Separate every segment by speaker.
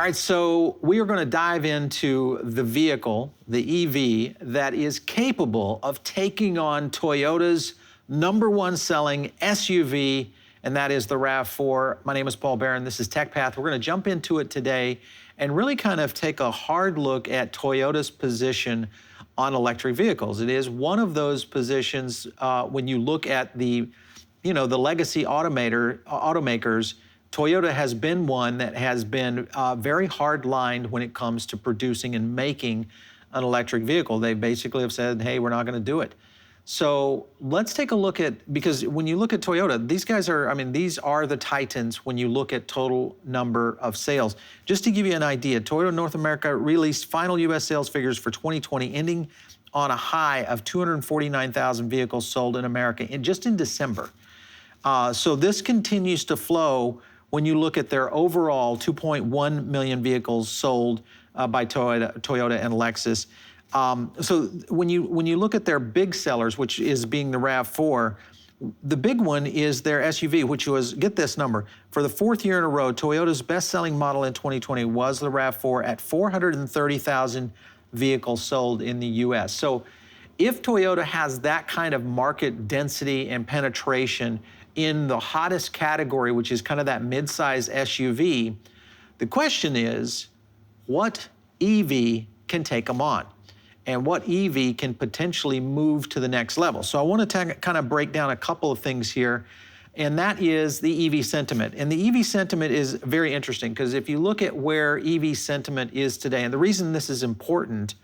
Speaker 1: right, so we are going to dive into the vehicle, the EV, that is capable of taking on Toyota's #1 selling SUV, and that is the RAV4. My name is Paul Barron. This is TechPath. We're going to jump into it today and really kind of take a hard look at Toyota's position on electric vehicles. It is one of those positions when you look at the legacy automakers. Toyota has been one that has been very hard-lined when it comes to producing and making an electric vehicle. They basically have said, hey, we're not going to do it. So let's take a look at, because when you look at Toyota, these guys are, these are the titans when you look at total number of sales. Just to give you an idea, Toyota North America released final U.S. sales figures for 2020, ending on a high of 249,000 vehicles sold in America just in December. So this continues to flow when you look at their overall 2.1 million vehicles sold by Toyota and Lexus. So when you look at their big sellers, which is being the RAV4, the big one is their SUV, which was, get this number, for the 4th year in a row, Toyota's best-selling model in 2020 was the RAV4 at 430,000 vehicles sold in the U.S. So if Toyota has that kind of market density and penetration in the hottest category, which is kind of that mid-size SUV, the question is, what EV can take them on? And what EV can potentially move to the next level? So I want to kind of break down a couple of things here, and that is the EV sentiment. And the EV sentiment is very interesting because if you look at where EV sentiment is today, and the reason this is important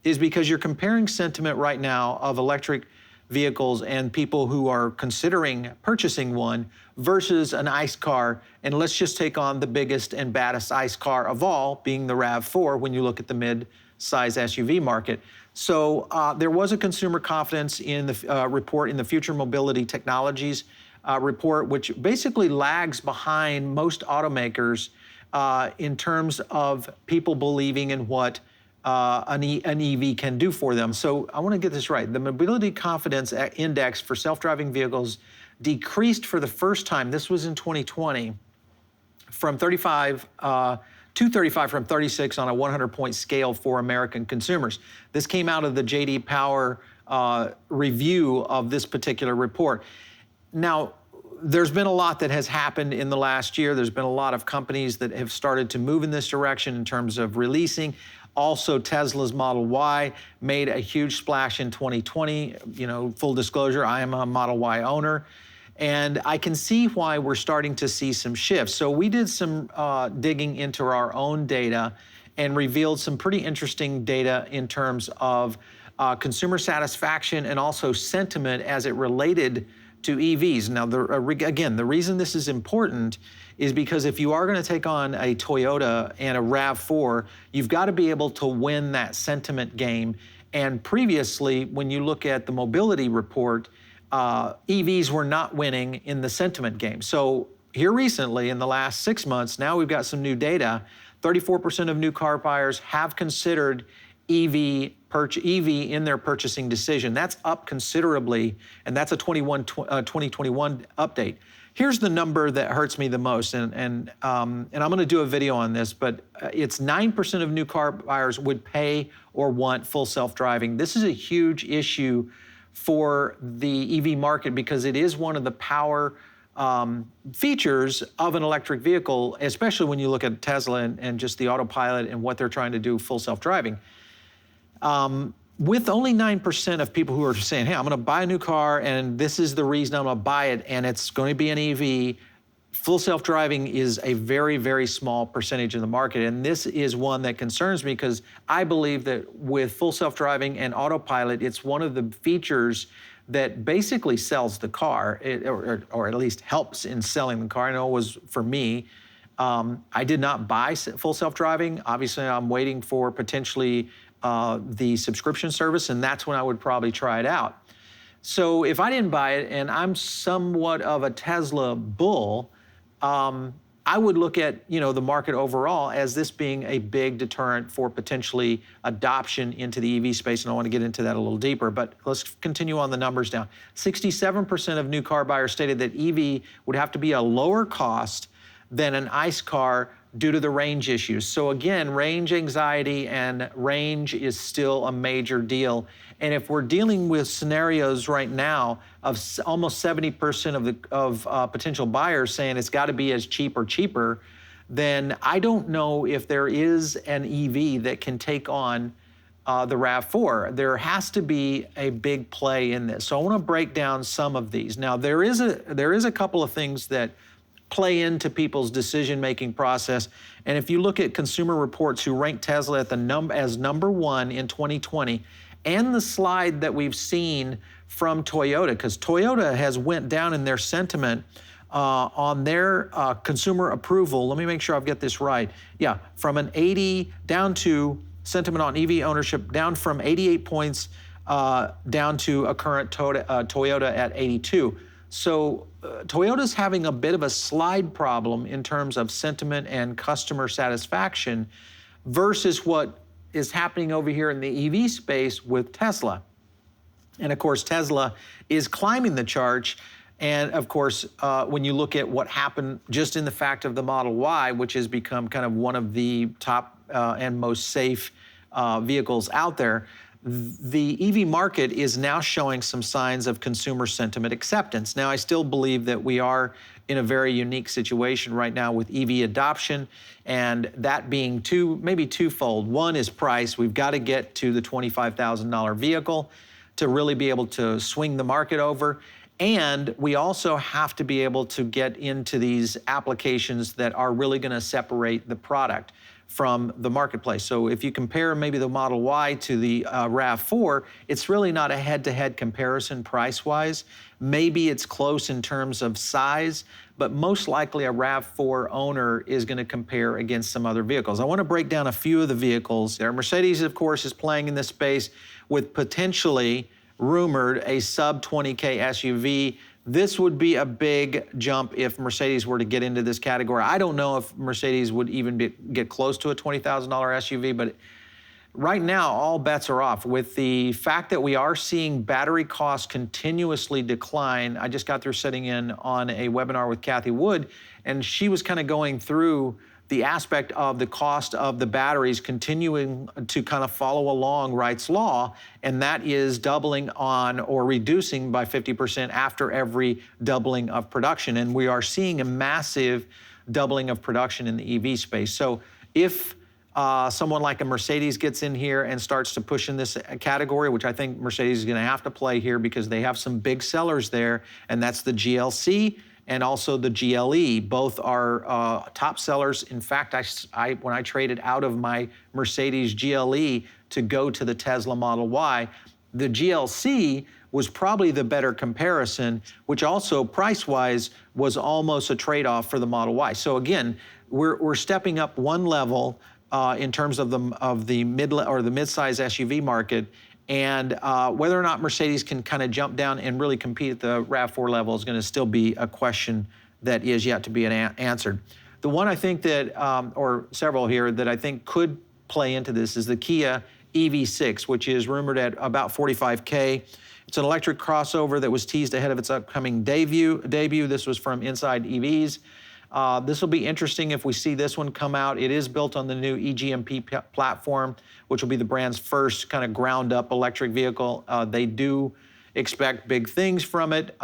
Speaker 1: is because you're comparing sentiment right now of electric vehicles and people who are considering purchasing one versus an ICE car. And let's just take on the biggest and baddest ICE car of all, being the RAV4 when you look at the mid-size SUV market. So there was a consumer confidence in the report in the Future Mobility Technologies report, which basically lags behind most automakers in terms of people believing in what an EV can do for them. So I want to get this right. The Mobility Confidence Index for self-driving vehicles decreased for the first time, this was in 2020, from 35 to 35 from 36 on a 100-point scale for American consumers. This came out of the J.D. Power review of this particular report. Now, there's been a lot that has happened in the last year. There's been a lot of companies that have started to move in this direction in terms of releasing. Also, Tesla's Model Y made a huge splash in 2020. Full disclosure, I am a Model Y owner, and I can see why we're starting to see some shifts. So we did some digging into our own data and revealed some pretty interesting data in terms of consumer satisfaction and also sentiment as it related to EVs. Now, again, the reason this is important is because if you are going to take on a Toyota and a RAV4, you've got to be able to win that sentiment game. And previously, when you look at the mobility report, EVs were not winning in the sentiment game. So here recently, in the last 6 months, now we've got some new data. 34% of new car buyers have considered EV in their purchasing decision. That's up considerably, and that's a 2021 update. Here's the number that hurts me the most, and I'm going to do a video on this, but it's 9% of new car buyers would pay or want full self-driving. This is a huge issue for the EV market because it is one of the power features of an electric vehicle, especially when you look at Tesla and just the autopilot and what they're trying to do full self-driving. With only 9% of people who are saying, hey, I'm going to buy a new car and this is the reason I'm going to buy it and it's going to be an EV, full self-driving is a very, very small percentage of the market. And this is one that concerns me because I believe that with full self-driving and autopilot, it's one of the features that basically sells the car, or at least helps in selling the car. I know it was for me. I did not buy full self-driving. Obviously, I'm waiting for potentially the subscription service, and that's when I would probably try it out. So if I didn't buy it, and I'm somewhat of a Tesla bull, I would look at the market overall as this being a big deterrent for potentially adoption into the EV space, and I want to get into that a little deeper, but let's continue on the numbers down. 67% of new car buyers stated that EV would have to be a lower cost than an ICE car due to the range issues. So again, range anxiety and range is still a major deal. And if we're dealing with scenarios right now of almost 70% of potential buyers saying it's got to be as cheap or cheaper, then I don't know if there is an EV that can take on the RAV4. There has to be a big play in this. So I want to break down some of these. Now, there is a couple of things that play into people's decision-making process. And if you look at Consumer Reports, who ranked Tesla at as #1 in 2020, and the slide that we've seen from Toyota, because Toyota has went down in their sentiment on their consumer approval. Let me make sure I've got this right. Yeah, from an 80 down to sentiment on EV ownership, down from 88 points down to a current Toyota at 82. So Toyota's having a bit of a slide problem in terms of sentiment and customer satisfaction versus what is happening over here in the EV space with Tesla. And of course, Tesla is climbing the charts. And of course, when you look at what happened just in the fact of the Model Y, which has become kind of one of the top and most safe vehicles out there, the EV market is now showing some signs of consumer sentiment acceptance. Now, I still believe that we are in a very unique situation right now with EV adoption, and that being maybe twofold. One is price. We've got to get to the $25,000 vehicle to really be able to swing the market over. And we also have to be able to get into these applications that are really going to separate the product from the marketplace. So if you compare maybe the Model Y to the RAV4, it's really not a head-to-head comparison price-wise. Maybe it's close in terms of size, but most likely a RAV4 owner is going to compare against some other vehicles. I want to break down a few of the vehicles there. Mercedes, of course, is playing in this space with potentially rumored a sub 20K SUV. This would be a big jump if Mercedes were to get into this category. I don't know if Mercedes would even get close to a $20,000 SUV, but right now, all bets are off. With the fact that we are seeing battery costs continuously decline, I just got through sitting in on a webinar with Kathy Wood, and she was kind of going through the aspect of the cost of the batteries continuing to kind of follow along Wright's Law, and that is doubling on or reducing by 50% after every doubling of production. And we are seeing a massive doubling of production in the EV space. So if someone like a Mercedes gets in here and starts to push in this category, which I think Mercedes is going to have to play here because they have some big sellers there, and that's the GLC and also the GLE. Both are top sellers. In fact, when I traded out of my Mercedes GLE to go to the Tesla Model Y, the GLC was probably the better comparison, which also price-wise was almost a trade-off for the Model Y. So again, we're stepping up one level in terms of the mid-size SUV market, and whether or not Mercedes can kind of jump down and really compete at the RAV4 level is going to still be a question that is yet to be answered. The one I think that, or several here, that I think could play into this is the Kia EV6, which is rumored at about $45K. It's an electric crossover that was teased ahead of its upcoming debut. This was from Inside EVs. This will be interesting if we see this one come out. It is built on the new eGMP platform, which will be the brand's first kind of ground-up electric vehicle. They do expect big things from it.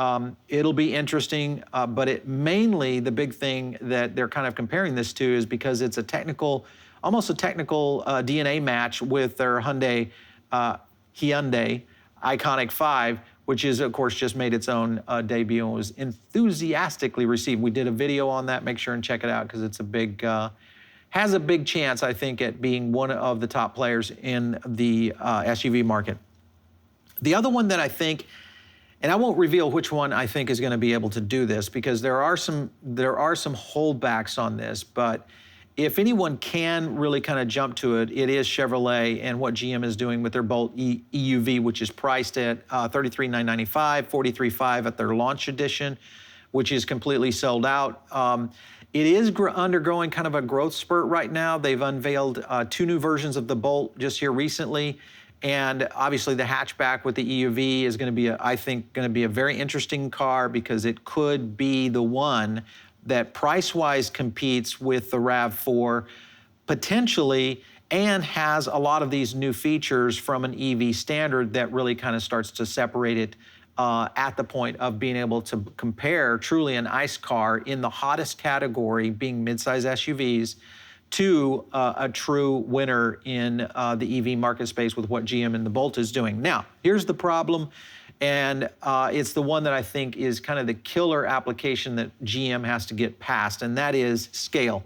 Speaker 1: It'll be interesting, but mainly the big thing that they're kind of comparing this to is because it's almost a technical DNA match with their Hyundai Iconic 5, which is, of course, just made its own debut and was enthusiastically received. We did a video on that. Make sure and check it out because it's has a big chance, I think, at being one of the top players in the SUV market. The other one that I think, and I won't reveal which one I think is going to be able to do this because there are some holdbacks on this, but if anyone can really kind of jump to it, it is Chevrolet and what GM is doing with their Bolt EUV, which is priced at $33,995, $43,500 at their launch edition, which is completely sold out. It is undergoing kind of a growth spurt right now. They've unveiled 2 new versions of the Bolt just here recently. And obviously the hatchback with the EUV is going to be, I think, going to be a very interesting car because it could be the one that price-wise competes with the RAV4 potentially, and has a lot of these new features from an EV standard that really kind of starts to separate it at the point of being able to compare truly an ICE car in the hottest category, being midsize SUVs, to a true winner in the EV market space with what GM and the Bolt is doing. Now, here's the problem, and it's the one that I think is kind of the killer application that GM has to get past, and that is scale.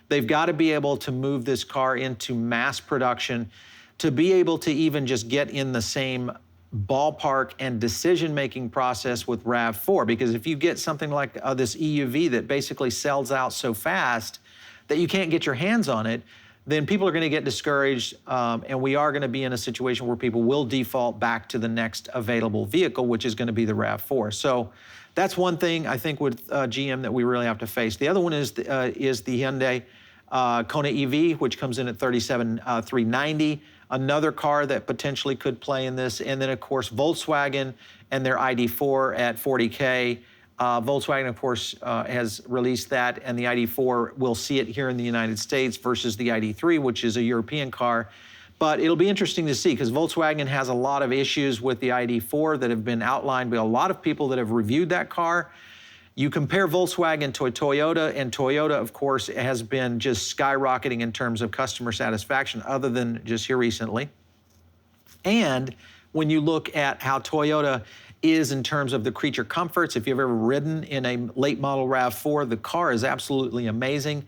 Speaker 1: They've got to be able to move this car into mass production to be able to even just get in the same ballpark and decision-making process with RAV4. Because if you get something like this EUV that basically sells out so fast that you can't get your hands on it, then people are going to get discouraged, and we are going to be in a situation where people will default back to the next available vehicle, which is going to be the RAV4. So that's one thing I think with GM that we really have to face. The other one is the Hyundai Kona EV, which comes in at $37,390. Another car that potentially could play in this. And then, of course, Volkswagen and their ID4 at $40K. Volkswagen, of course, has released that, and the ID4 will see it here in the United States versus the ID3, which is a European car. But it'll be interesting to see, because Volkswagen has a lot of issues with the ID4 that have been outlined by a lot of people that have reviewed that car. You compare Volkswagen to a Toyota, and Toyota, of course, has been just skyrocketing in terms of customer satisfaction, other than just here recently. And when you look at how Toyota is in terms of the creature comforts, if you've ever ridden in a late model RAV4, the car is absolutely amazing.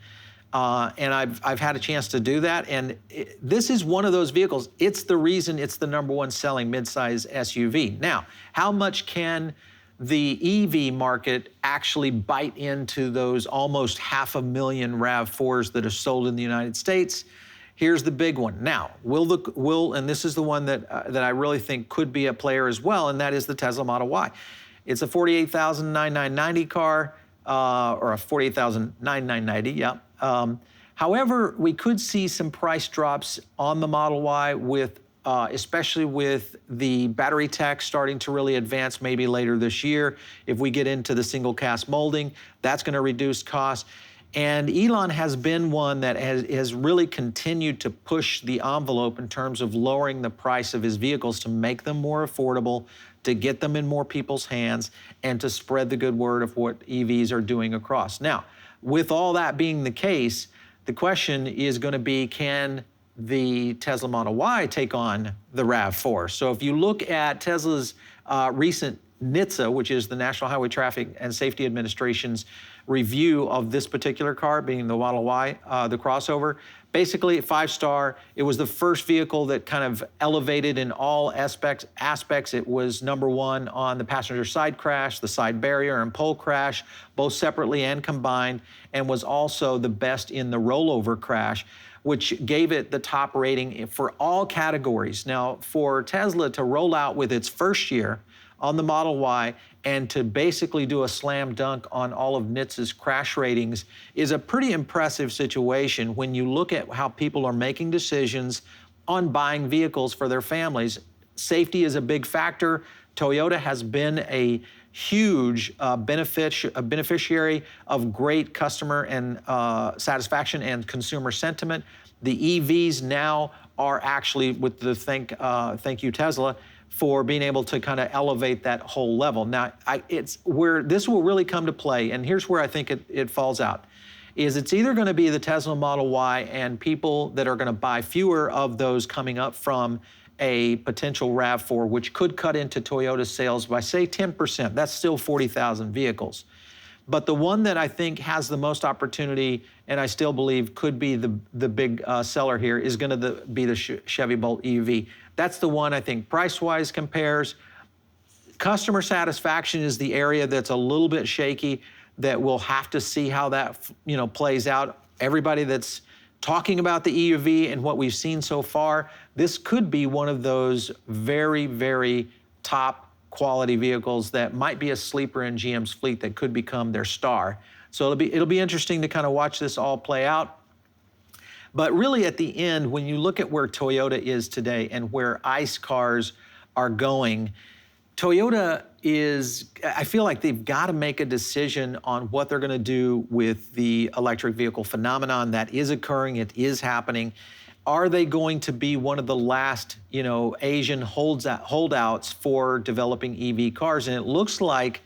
Speaker 1: And I've had a chance to do that. And this is one of those vehicles. It's the reason it's the #1 selling midsize SUV. Now, how much can the EV market actually bite into those almost 500,000 RAV4s that are sold in the United States? Here's the big one. Now, and this is the one that I really think could be a player as well, and that is the Tesla Model Y. It's a $48,990 car, or a $48,990, yeah. However, we could see some price drops on the Model Y with especially with the battery tech starting to really advance maybe later this year. If we get into the single cast molding, that's going to reduce costs. And Elon has been one that has really continued to push the envelope in terms of lowering the price of his vehicles to make them more affordable, to get them in more people's hands, and to spread the good word of what EVs are doing across. Now, with all that being the case, the question is going to be, can the Tesla Model Y take on the RAV4? So if you look at Tesla's recent NHTSA, which is the National Highway Traffic and Safety Administration's review of this particular car, being the Model Y, the crossover, basically 5-star. It was the first vehicle that kind of elevated in all aspects. It was #1 on the passenger side crash, the side barrier and pole crash, both separately and combined, and was also the best in the rollover crash, which gave it the top rating for all categories. Now, for Tesla to roll out with its first year on the Model Y and to basically do a slam dunk on all of NHTSA's crash ratings is a pretty impressive situation when you look at how people are making decisions on buying vehicles for their families. Safety is a big factor. Toyota has been a huge beneficiary of great customer and satisfaction and consumer sentiment. The EVs now are actually, with the thank you Tesla, for being able to kind of elevate that whole level. Now, it's where this will really come to play, and here's where I think it falls out, is it's either going to be the Tesla Model Y and people that are going to buy fewer of those coming up from a potential RAV4, which could cut into Toyota's sales by, say, 10%. That's still 40,000 vehicles. But the one that I think has the most opportunity, and I still believe could be the big seller here, is going to be the Chevy Bolt EUV. That's the one I think price-wise compares. Customer satisfaction is the area that's a little bit shaky, that we'll have to see how that plays out. Everybody that's talking about the EUV and what we've seen so far, this could be one of those very, very top quality vehicles that might be a sleeper in GM's fleet that could become their star. So it'll be interesting to kind of watch this all play out. But really at the end, when you look at where Toyota is today and where ICE cars are going, Toyota I feel like they've got to make a decision on what they're going to do with the electric vehicle phenomenon that is occurring. It is happening. Are they going to be one of the last, Asian holdouts for developing EV cars? And it looks like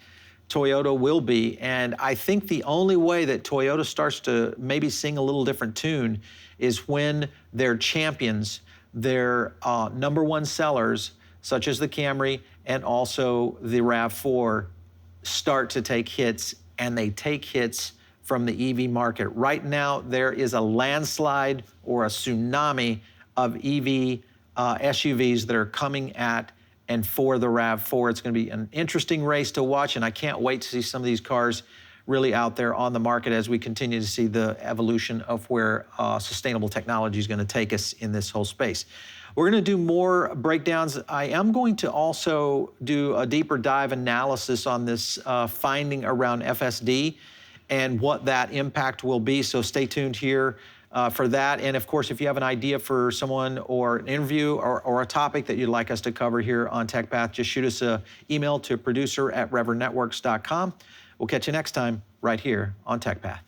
Speaker 1: Toyota will be. And I think the only way that Toyota starts to maybe sing a little different tune is when their champions, their #1 sellers, such as the Camry and also the RAV4, start to take hits, and they take hits from the EV market. Right now, there is a landslide or a tsunami of EV SUVs that are coming at and for the RAV4. It's going to be an interesting race to watch, and I can't wait to see some of these cars really out there on the market as we continue to see the evolution of where sustainable technology is going to take us in this whole space. We're going to do more breakdowns. I am going to also do a deeper dive analysis on this finding around FSD and what that impact will be. So stay tuned here for that. And of course, if you have an idea for someone or an interview or a topic that you'd like us to cover here on TechPath, just shoot us an email to producer@reverendnetworks.com. We'll catch you next time right here on TechPath.